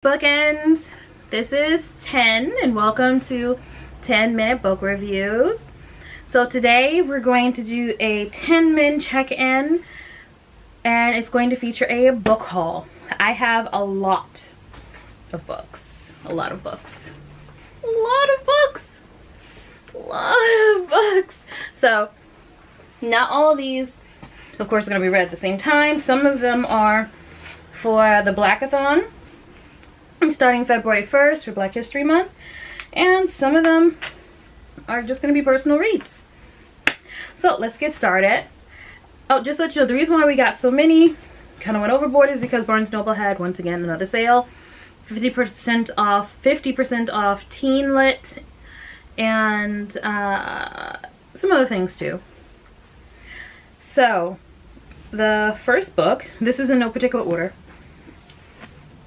Bookends. This is 10 and welcome to 10-minute book reviews. So today we're going to do a 10-min check-in and it's going to feature a book haul. I have a lot of books. A lot of books. So not all of these of course are going to be read at the same time. Some of them are for the Blackathon starting February 1st for Black History Month, and some of them are just going to be personal reads. So let's get started. Oh, just to let you know, the reason why we got so many, kind of went overboard, is because Barnes & Noble had once again another sale, 50% off teen lit, and some other things too. So the first book, this is in no particular order,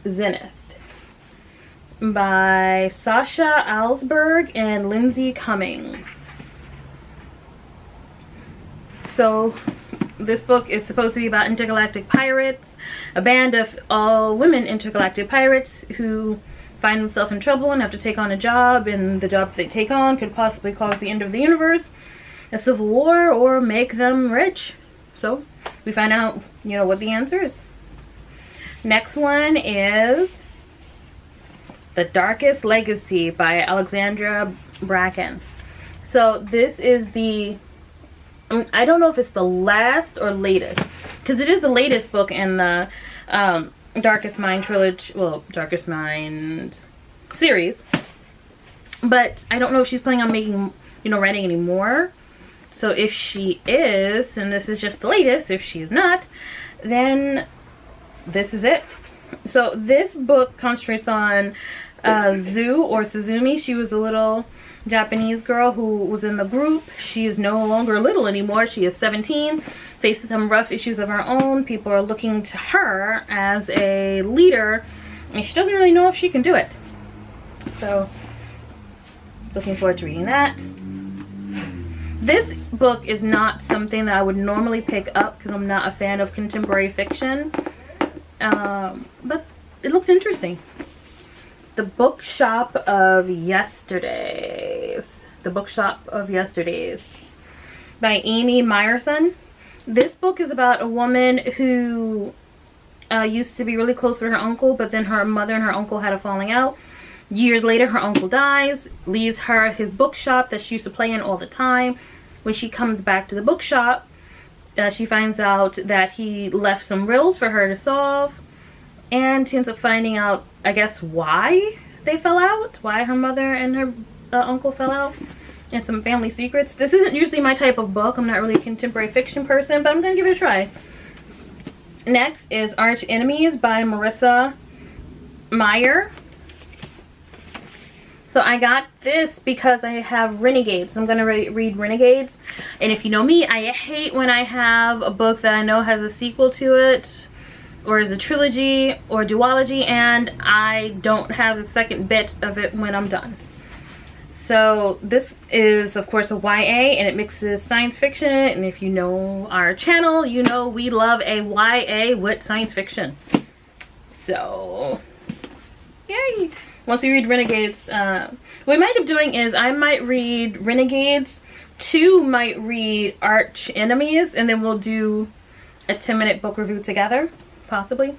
Zenith, by Sasha Alsberg and Lindsay Cummings. So this book is supposed to be about intergalactic pirates, a band of all women intergalactic pirates who find themselves in trouble and have to take on a job, and the job they take on could possibly cause the end of the universe, a civil war, or make them rich. So we find out, what the answer is. Next one is The Darkest Legacy by Alexandra Bracken. So this is I don't know if it's the last or latest, because it is the latest book in the Darkest Mind trilogy, well, Darkest Mind series. But I don't know if she's planning on making, writing any more. So if she is, and this is just the latest, if she is not, then this is it. So this book concentrates on Zu, or Suzumi. She was the little Japanese girl who was in the group. She is no longer little anymore. She is 17, faces some rough issues of her own. People are looking to her as a leader, and she doesn't really know if she can do it. So, looking forward to reading that. This book is not something that I would normally pick up because I'm not a fan of contemporary fiction. But it looks interesting. The Bookshop of Yesterdays. The Bookshop of Yesterdays by Amy Meyerson. This book is about a woman who used to be really close with her uncle, but then her mother and her uncle had a falling out. Years later, her uncle dies, leaves her his bookshop that she used to play in all the time. When she comes back to the bookshop, she finds out that he left some riddles for her to solve, and she ends up finding out, I guess, why they fell out, why her mother and her uncle fell out, and some family secrets. This isn't usually my type of book. I'm not really a contemporary fiction person, but I'm going to give it a try. Next is Arch Enemies by Marissa Meyer. So I got this because I have Renegades. I'm going to read Renegades. And if you know me, I hate when I have a book that I know has a sequel to it, or is a trilogy or duology, and I don't have the second bit of it when I'm done. So this is, of course, a YA, and it mixes science fiction. And if you know our channel, you know we love a YA with science fiction. So, yay! Once we read Renegades, what we might end up doing is I might read Renegades, 2 might read Arch Enemies, and then we'll do a 10-minute book review together, possibly.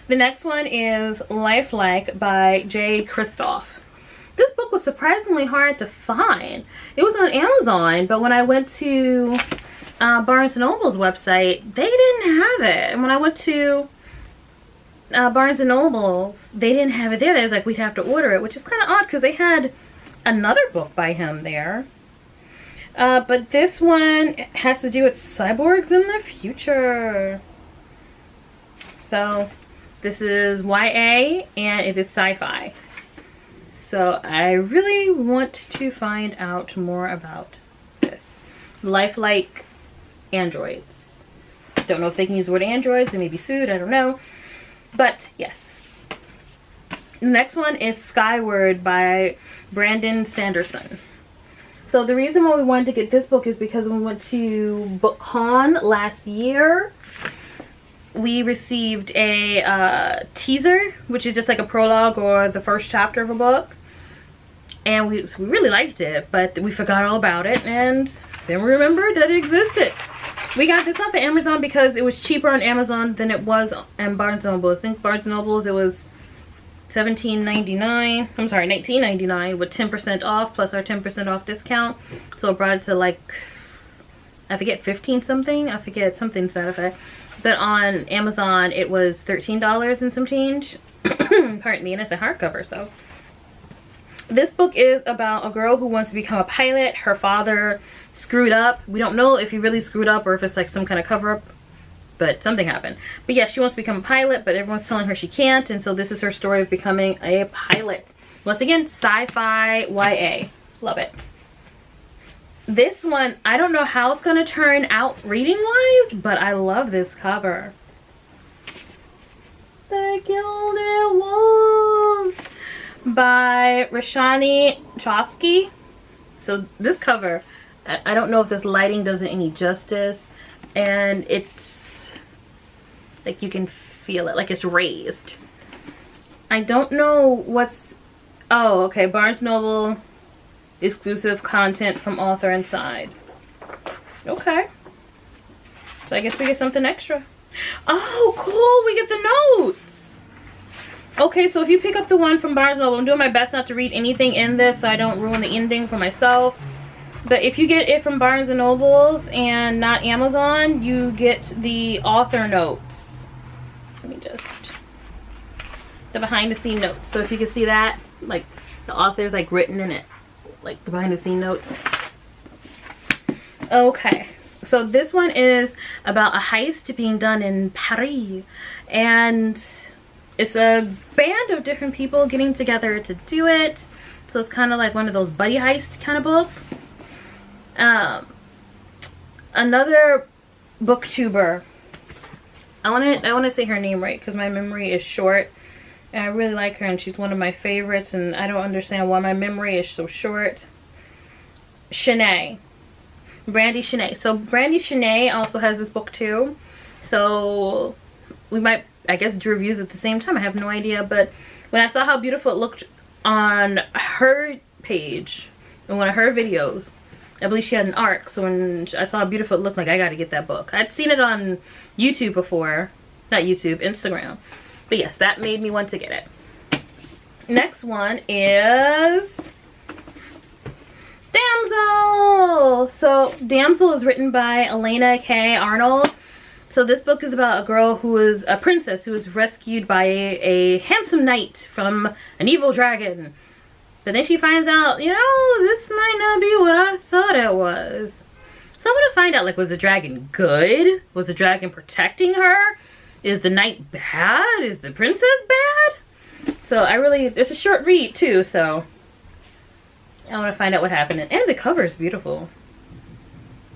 The next one is Lifelike by Jay Kristoff. This book was surprisingly hard to find. It was on Amazon, but when I went to Barnes & Noble's website, they didn't have it. And when I went to Barnes & Noble's, they didn't have it there. They was like, we'd have to order it, which is kind of odd because they had another book by him there. But this one has to do with cyborgs in the future. So this is YA and it is sci-fi. So I really want to find out more about this. Lifelike androids. Don't know if they can use the word androids. They may be sued. I don't know. But yes. The next one is Skyward by Brandon Sanderson. So the reason why we wanted to get this book is because when we went to BookCon last year, we received a teaser, which is just like a prologue or the first chapter of a book. And we really liked it, but we forgot all about it, and then we remembered that it existed. We got this off of Amazon because it was cheaper on Amazon than it was in Barnes & Noble. I think Barnes & Noble's it was $17.99. I'm sorry, $19.99 with 10% off plus our 10% off discount. So it brought it to like, I forget, 15 something. I forget, something to that effect. But on Amazon it was $13 and some change. Pardon me, and it's a hardcover. So this book is about a girl who wants to become a pilot. Her father screwed up. We don't know if he really screwed up or if it's like some kind of cover-up, but something happened. But yeah, she wants to become a pilot, but everyone's telling her she can't, and so this is her story of becoming a pilot. Once again, sci-fi YA. Love it. This one, I don't know how it's gonna turn out reading-wise, but I love this cover. The Gilded Wolves by Rashani Chosky. So this cover, I don't know if this lighting does it any justice, and it's like you can feel it, like it's raised. I don't know what's, oh okay, Barnes Noble exclusive content from author inside. Okay, so I guess we get something extra. Oh cool, we get the notes. Okay, so if you pick up the one from Barnes Noble, I'm doing my best not to read anything in this so I don't ruin the ending for myself. But if you get it from Barnes & Nobles and not Amazon, you get the author notes. So let me just, the behind the scene notes. So if you can see that, like the author's like written in it, like the behind the scene notes. Okay, so this one is about a heist being done in Paris, and it's a band of different people getting together to do it. So it's kind of like one of those buddy heist kind of books. Another booktuber, I want to say her name right because my memory is short, and I really like her, and she's one of my favorites, and I don't understand why my memory is so short. Shanae, Brandy Shanae. So Brandy Shanae also has this book too, so we might, I guess, do reviews at the same time. I have no idea, but when I saw how beautiful it looked on her page in one of her videos, I believe she had an arc, so when I saw how beautiful it looked, like I gotta get that book. I'd seen it on YouTube before, not YouTube, Instagram, but yes, that made me want to get it. Next one is Damsel. So Damsel is written by Elena K. Arnold. So this book is about a girl who is a princess who is rescued by a handsome knight from an evil dragon. But then she finds out, you know, this might not be what I thought it was. So I want to find out, like, was the dragon good? Was the dragon protecting her? Is the knight bad? Is the princess bad? So I really, it's a short read too, so I want to find out what happened. And the cover is beautiful.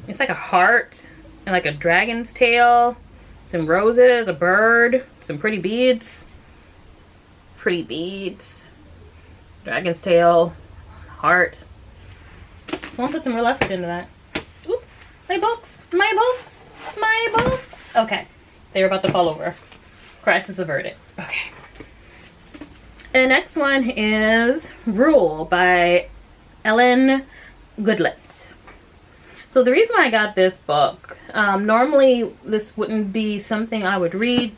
It's like a heart and like a dragon's tail, some roses, a bird, some pretty beads. Pretty beads. Dragon's tail, heart. Someone put some real effort into that. Ooh, my books, my books, my books. Okay, they were about to fall over. Crisis averted. Okay. And the next one is Rule by Ellen Goodlett. So the reason why I got this book, normally this wouldn't be something I would read,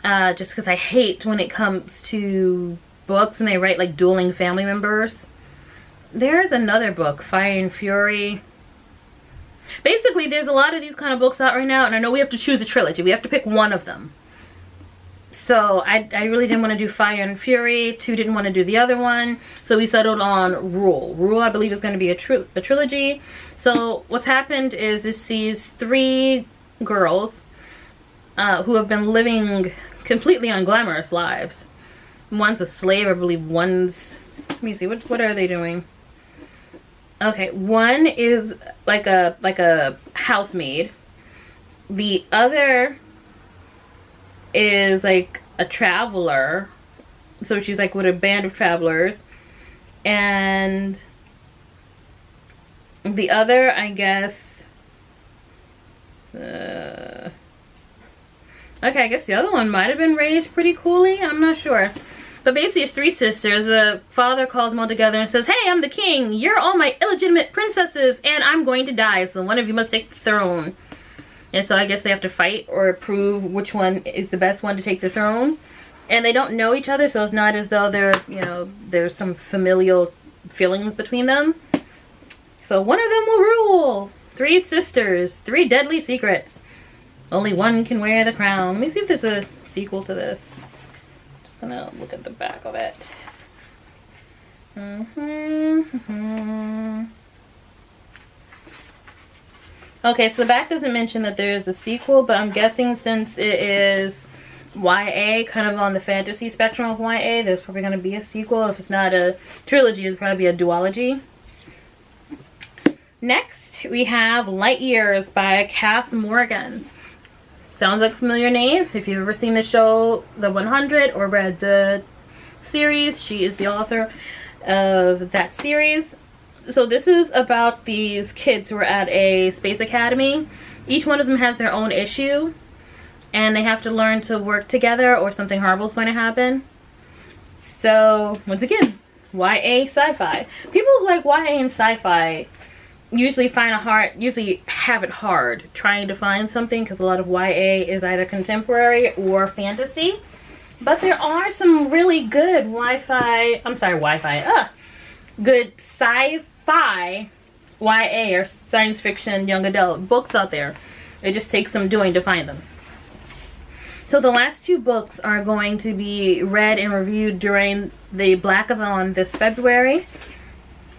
just because I hate when it comes to books and they write like dueling family members. There's another book, Fire and Fury. Basically, there's a lot of these kind of books out right now, and I know we have to choose a trilogy. We have to pick one of them. So I really didn't want to do Fire and Fury. 2 didn't want to do the other one. So we settled on Rule. Rule, I believe, is going to be a trilogy. So what's happened is it's these 3 girls who have been living completely unglamorous lives. One's a slave, I believe. One's, let me see, what are they doing? Okay, one is like a housemaid. The other is like a traveler, so she's like with a band of travelers, and the other, I guess, Okay, I guess the other one might have been raised pretty coolly. I'm not sure. But basically, it's three sisters. The father calls them all together and says, hey, I'm the king. You're all my illegitimate princesses, and I'm going to die. So one of you must take the throne. And so I guess they have to fight or prove which one is the best one to take the throne. And they don't know each other, so it's not as though they're, you know, there's some familial feelings between them. So one of them will rule. Three sisters, three deadly secrets. Only one can wear the crown. Let me see if there's a sequel to this. Just gonna look at the back of it. Okay, so the back doesn't mention that there is a sequel, but I'm guessing since it is YA, kind of on the fantasy spectrum of YA, there's probably going to be a sequel. If it's not a trilogy, it'll probably be a duology. Next, we have Light Years by Cass Morgan. Sounds like a familiar name. If you've ever seen the show The 100 or read the series, she is the author of that series. So this is about these kids who are at a space academy. Each one of them has their own issue, and they have to learn to work together or something horrible is going to happen. So, once again, YA sci-fi. People who like YA and sci-fi usually have it hard trying to find something, because a lot of YA is either contemporary or fantasy. But there are some really good good sci-fi YA or science fiction young adult books out there. It just takes some doing to find them. So the last two books are going to be read and reviewed during the Blackathon this February.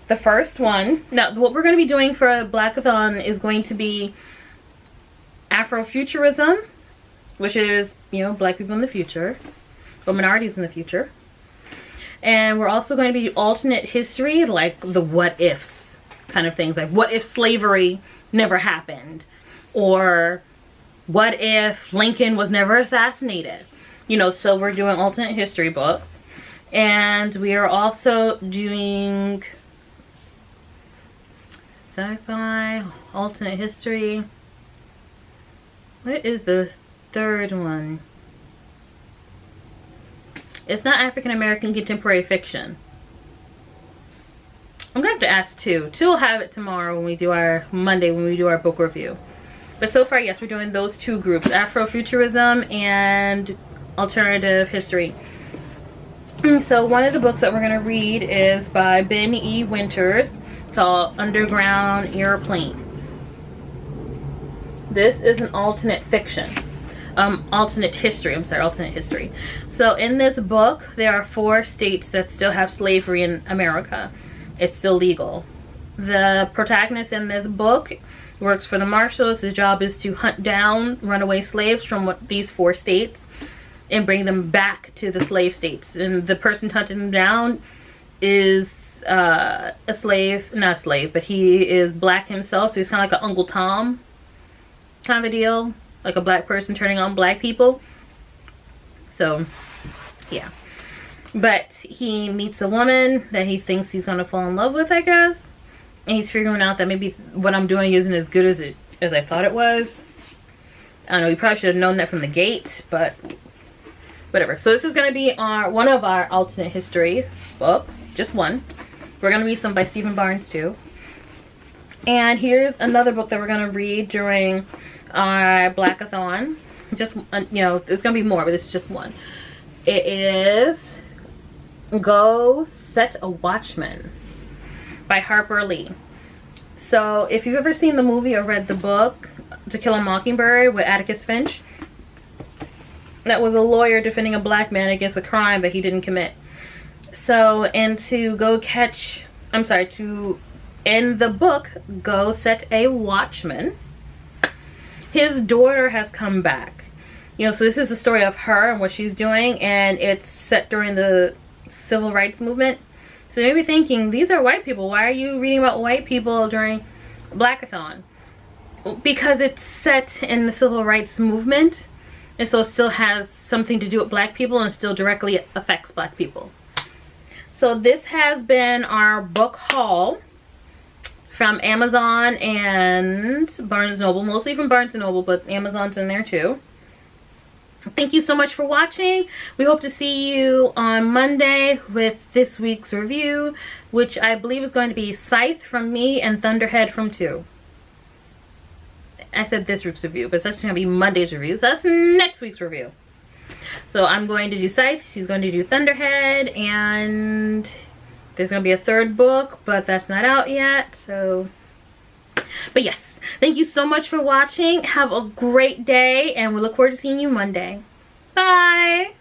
The first one, now what we're going to be doing for Blackathon is going to be Afrofuturism, which is, you know, black people in the future, or minorities in the future. And we're also going to be alternate history, like the what ifs kind of things, like what if slavery never happened, or what if Lincoln was never assassinated, you know. So we're doing alternate history books, and we are also doing sci-fi, alternate history. What is the third one? It's not African American contemporary fiction. I'm gonna have to ask two. Two will have it tomorrow when we do our Monday when we do our book review. But so far, yes, we're doing those two groups: Afrofuturism and alternative history. So one of the books that we're gonna read is by Ben E. Winters, called Underground Airplanes. This is an alternate fiction. Alternate history. So in this book, there are 4 states that still have slavery in America. It's still legal. The protagonist in this book works for the marshals. His job is to hunt down runaway slaves from these 4 states and bring them back to the slave states. And the person hunting them down is not a slave, but he is black himself. So he's kind of like an Uncle Tom kind of a deal. Like a black person turning on black people. So, yeah. But he meets a woman that he thinks he's going to fall in love with, I guess. And he's figuring out that maybe what I'm doing isn't as good as I thought it was. I don't know, he probably should have known that from the gate, but whatever. So this is going to be one of our alternate history books. Just one. We're going to read some by Stephen Barnes, too. And here's another book that we're going to read during our Blackathon. Just, you know, there's gonna be more, but it's just one. It is Go Set a Watchman by Harper Lee. So if you've ever seen the movie or read the book To Kill a Mockingbird with Atticus Finch, that was a lawyer defending a black man against a crime that he didn't commit. So, and to end the book, Go Set a Watchman, his daughter has come back. You know, so this is the story of her and what she's doing, and it's set during the civil rights movement. So you may be thinking, these are white people. Why are you reading about white people during Blackathon? Because it's set in the civil rights movement, and so it still has something to do with black people and still directly affects black people. So this has been our book haul from Amazon and Barnes & Noble. Mostly from Barnes & Noble, but Amazon's in there too. Thank you so much for watching. We hope to see you on Monday with this week's review, which I believe is going to be Scythe from me and Thunderhead from 2. I said this week's review, but it's actually going to be Monday's review. So that's next week's review. So I'm going to do Scythe, she's going to do Thunderhead, and there's going to be a 3rd book, but that's not out yet. So, but yes, thank you so much for watching. Have a great day, and we look forward to seeing you Monday. Bye!